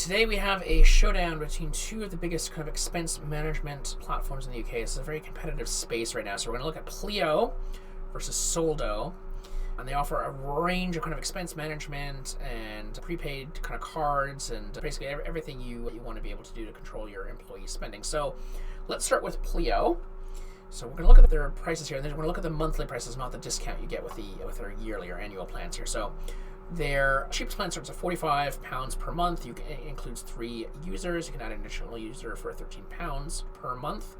Today we have a showdown between two of the biggest kind of expense management platforms in the UK. This is a very competitive space right now. So we're going to look at Pleo versus Soldo. And they offer a range of kind of expense management and prepaid kind of cards and basically everything you want to be able to do to control your employee spending. So let's start with Pleo. So we're going to look at their prices here. And then we're going to look at the monthly prices, not the discount you get with their yearly or annual plans here. So their cheapest plan starts at £45 per month. It includes 3 users. You can add an additional user for £13 per month.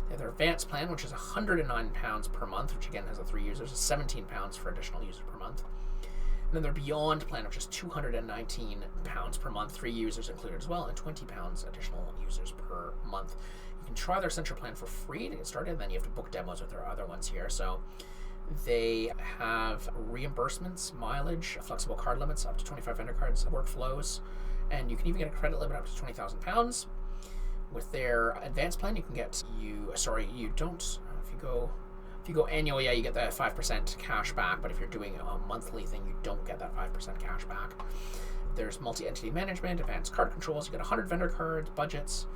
They have their advanced plan, which is £109 per month, which again has the 3 users, is £17 for additional user per month. And then their Beyond plan, which is £219 per month, 3 users included as well, and £20 additional users per month. You can try their Essential plan for free to get started, and then you have to book demos with their other ones here. So they have reimbursements, mileage, flexible card limits, up to 25 vendor cards, workflows, and you can even get a credit limit up to £20,000. With their advanced plan, you can get if you go annual, you get that 5% cash back, but if you're doing a monthly thing, you don't get that 5% cash back. There's multi-entity management, advanced card controls, you get 100 vendor cards, budgets,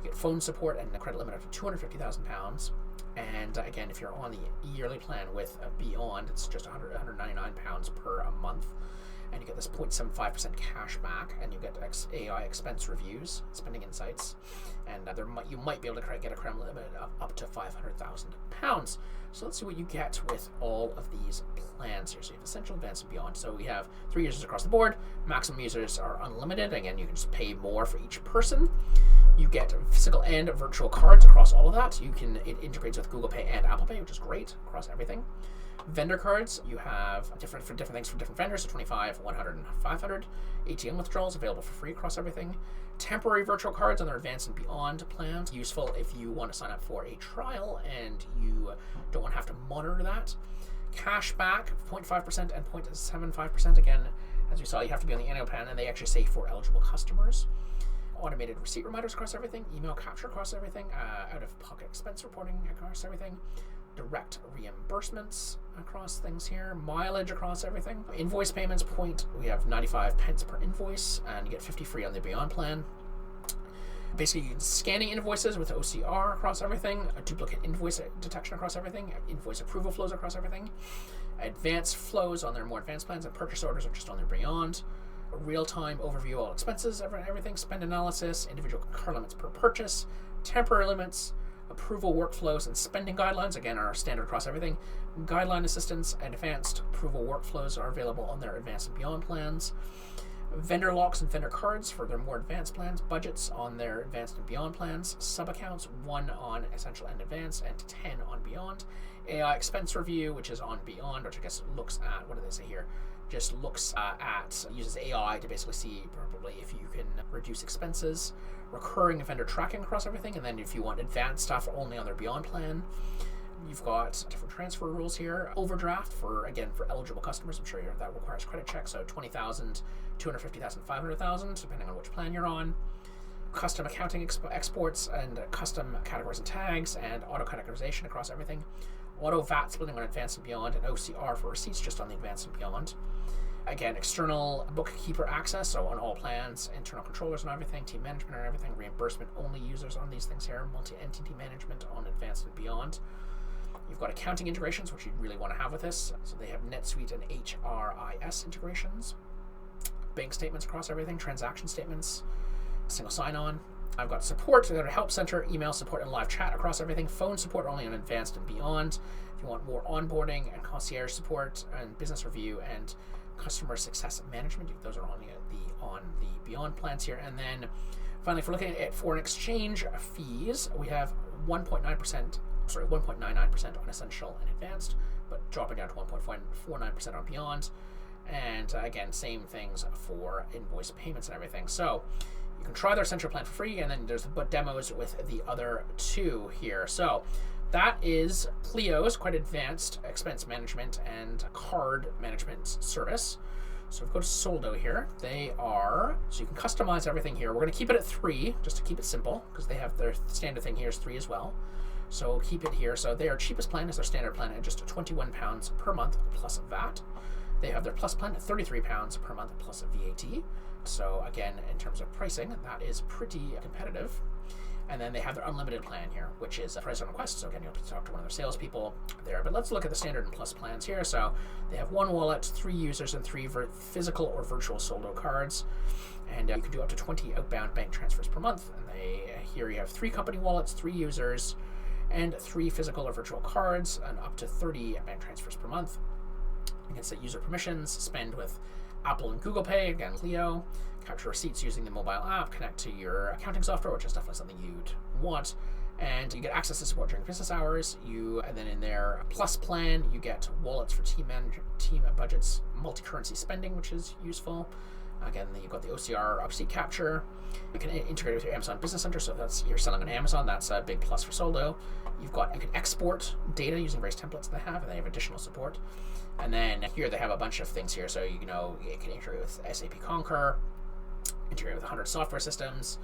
you get phone support, and a credit limit up to £250,000. And again, if you're on the yearly plan with Beyond, it's just £199 per month. And you get this 0.75% cash back, and you get AI expense reviews, spending insights, and you might be able to get a credit limit of up to £500,000. So let's see what you get with all of these plans here. So you have Essential, Advanced, and Beyond. So we have 3 users across the board. Maximum users are unlimited. Again, you can just pay more for each person. You get physical and virtual cards across all of that. It integrates with Google Pay and Apple Pay, which is great across everything. Vendor cards, you have different things for different vendors, so 25, 100, and 500. ATM withdrawals available for free across everything. Temporary virtual cards on their Advanced and Beyond plans, useful if you want to sign up for a trial and you don't want to have to monitor that. Cash back, 0.5% and 0.75%. Again, as we saw, you have to be on the annual plan, and they actually say for eligible customers. Automated receipt reminders across everything, email capture across everything, out-of-pocket expense reporting across everything, direct reimbursements across things here, mileage across everything, invoice payments, we have 95 pence per invoice, and you get 50 free on the Beyond plan. Basically, scanning invoices with OCR across everything, a duplicate invoice detection across everything, invoice approval flows across everything, advanced flows on their more advanced plans, and purchase orders are just on their Beyond. A real-time overview of all expenses, everything, spend analysis, individual card limits per purchase, temporary limits, approval workflows, and spending guidelines, again, are standard across everything. Guideline assistance and advanced approval workflows are available on their Advanced and Beyond plans. Vendor locks and vendor cards for their more advanced plans, budgets on their Advanced and Beyond plans, sub-accounts, 1 on Essential and Advanced, and 10 on Beyond. AI expense review, which is on Beyond, which I guess looks at, what do they say here? Just uses AI to basically see probably if you can reduce expenses. Recurring vendor tracking across everything, and then if you want advanced stuff only on their Beyond plan. You've got different transfer rules here. Overdraft for eligible customers. I'm sure that requires credit checks, so 20,000, 250,000, 500,000, depending on which plan you're on. Custom accounting exports and custom categories and tags, and auto categorization across everything. Auto VAT splitting on Advanced and Beyond, and OCR for receipts just on the Advanced and Beyond. Again, external bookkeeper access, so on all plans, internal controllers and everything, team management and everything, reimbursement only users on these things here, multi-entity management on Advanced and Beyond. You've got accounting integrations, which you'd really want to have with this. So they have NetSuite and HRIS integrations. Bank statements across everything, transaction statements, single sign-on. I've got support, their help center, email support, and live chat across everything. Phone support only on Advanced and Beyond. If you want more onboarding and concierge support and business review and customer success management, those are on the Beyond plans here. And then finally, if we're looking at foreign exchange fees, we have 1.99% on Essential and Advanced, but dropping down to 1.49% on Beyond. And again, same things for invoice payments and everything. So you can try their Essential plan for free, and then there's the demos with the other 2 here. So that is Pleo's quite advanced expense management and card management service. So if we go to Soldo here, so you can customize everything here. We're going to keep it at 3, just to keep it simple, because they have their standard thing here is 3 as well. So we'll keep it here. So their cheapest plan is their standard plan at just £21 per month plus VAT. They have their Plus plan at £33 per month plus VAT. So again, in terms of pricing, that is pretty competitive. And then they have their unlimited plan here, which is a price on request. So again, you'll talk to one of their salespeople there. But let's look at the standard and plus plans here. So they have 1 wallet, 3 users, and 3 physical or virtual Soldo cards. And you can do up to 20 outbound bank transfers per month. And here you have 3 company wallets, 3 users, and 3 physical or virtual cards, and up to 30 bank transfers per month. You can set user permissions, spend with Apple and Google Pay, again Pleo, capture receipts using the mobile app, connect to your accounting software, which is definitely something you'd want, and you get access to support during business hours. And then in their plus plan, you get wallets for team budgets, multi-currency spending, which is useful. Again, you've got the OCR receipt capture. You can integrate with your Amazon Business Center, so if you're selling on Amazon, that's a big plus for Soldo. You can export data using various templates they have, and they have additional support. And then here they have a bunch of things here, so you can integrate with SAP Concur, integrate with 100 software systems,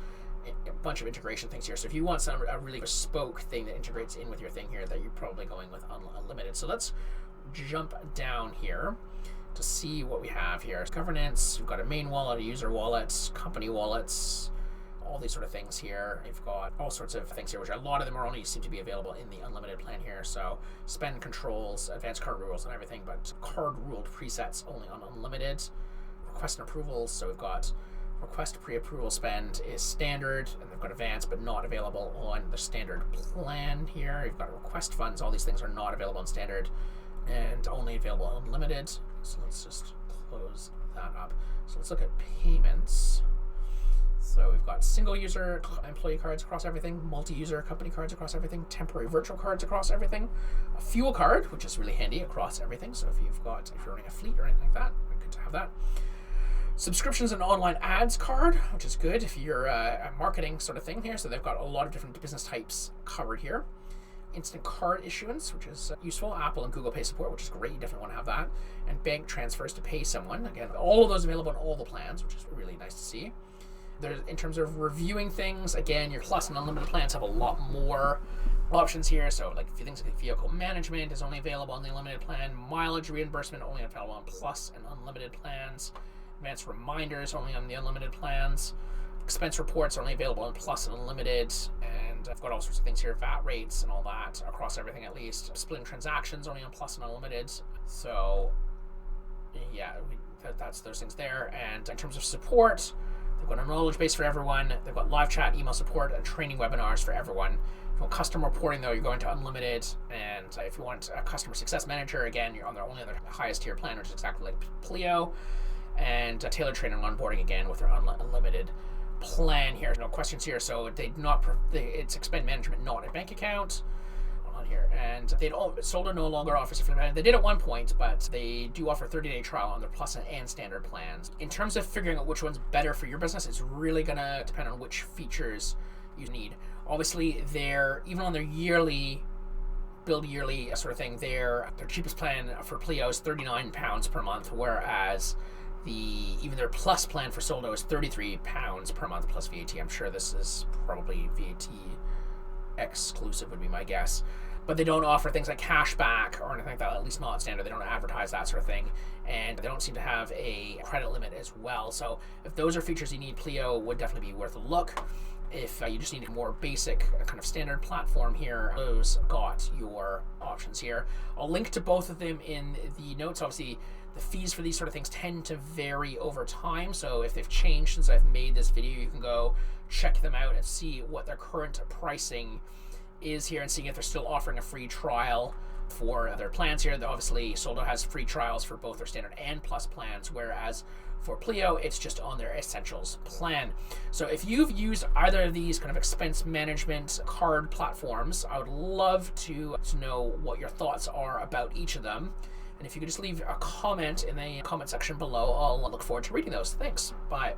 a bunch of integration things here. So if you want a really bespoke thing that integrates in with your thing here, that you're probably going with unlimited. So let's jump down here to see what we have here. Governance, we've got a main wallet, a user wallet, company wallets, all these sort of things here. You've got all sorts of things here, which a lot of them are only seem to be available in the unlimited plan here. So spend controls, advanced card rules and everything, but card ruled presets only on unlimited. Request and approvals, so we've got request pre-approval spend is standard, and they've got advanced but not available on the standard plan here. You've got request funds, all these things are not available on standard and only available on unlimited. So let's just close that up. So let's look at payments. So we've got single user employee cards across everything, multi-user company cards across everything, temporary virtual cards across everything, a fuel card, which is really handy across everything. So if you're running a fleet or anything like that, good to have that. Subscriptions and online ads card, which is good if you're a marketing sort of thing here. So they've got a lot of different business types covered here. Instant card issuance, which is useful. Apple and Google Pay support, which is great. You definitely want to have that. And bank transfers to pay someone. Again, all of those available on all the plans, which is really nice to see. In terms of reviewing things, again, your plus and unlimited plans have a lot more options here. So like things like vehicle management is only available on the unlimited plan. Mileage reimbursement only available on plus and unlimited plans. Advanced reminders only on the unlimited plans. Expense reports are only available on plus and unlimited. And I've got all sorts of things here, VAT rates and all that across everything at least. Splitting transactions only on plus and unlimited. So yeah, that's those things there. And in terms of support, they've got a knowledge base for everyone. They've got live chat, email support, and training webinars for everyone. If you want custom reporting, though, you're going to unlimited. And if you want a customer success manager, again, you're on their only other highest tier plan, which is exactly like Pleo. And tailored training and onboarding again with their unlimited plan here. No questions here. So it's expend management, not a bank account. On here, and Soldo no longer offers a free plan. They did at one point, but they do offer a 30-day trial on their plus and standard plans. In terms of figuring out which one's better for your business, it's really gonna depend on which features you need. Obviously, even on their yearly sort of thing, their cheapest plan for Pleo is £39 per month, whereas even their plus plan for Soldo is £33 per month plus VAT. I'm sure this is probably VAT exclusive would be my guess, but they don't offer things like cashback or anything like that, at least not standard. They don't advertise that sort of thing, and they don't seem to have a credit limit as well. So if those are features you need, Pleo would definitely be worth a look. If you just need a more basic kind of standard platform here, those got your options here. I'll link to both of them in the notes. Obviously, the fees for these sort of things tend to vary over time, so if they've changed since I've made this video, you can go check them out and see what their current pricing is here and seeing if they're still offering a free trial for their plans here. Obviously, Soldo has free trials for both their standard and plus plans, whereas for Pleo, it's just on their essentials plan. So if you've used either of these kind of expense management card platforms, I would love to know what your thoughts are about each of them. And if you could just leave a comment in the comment section below, I'll look forward to reading those. Thanks. Bye.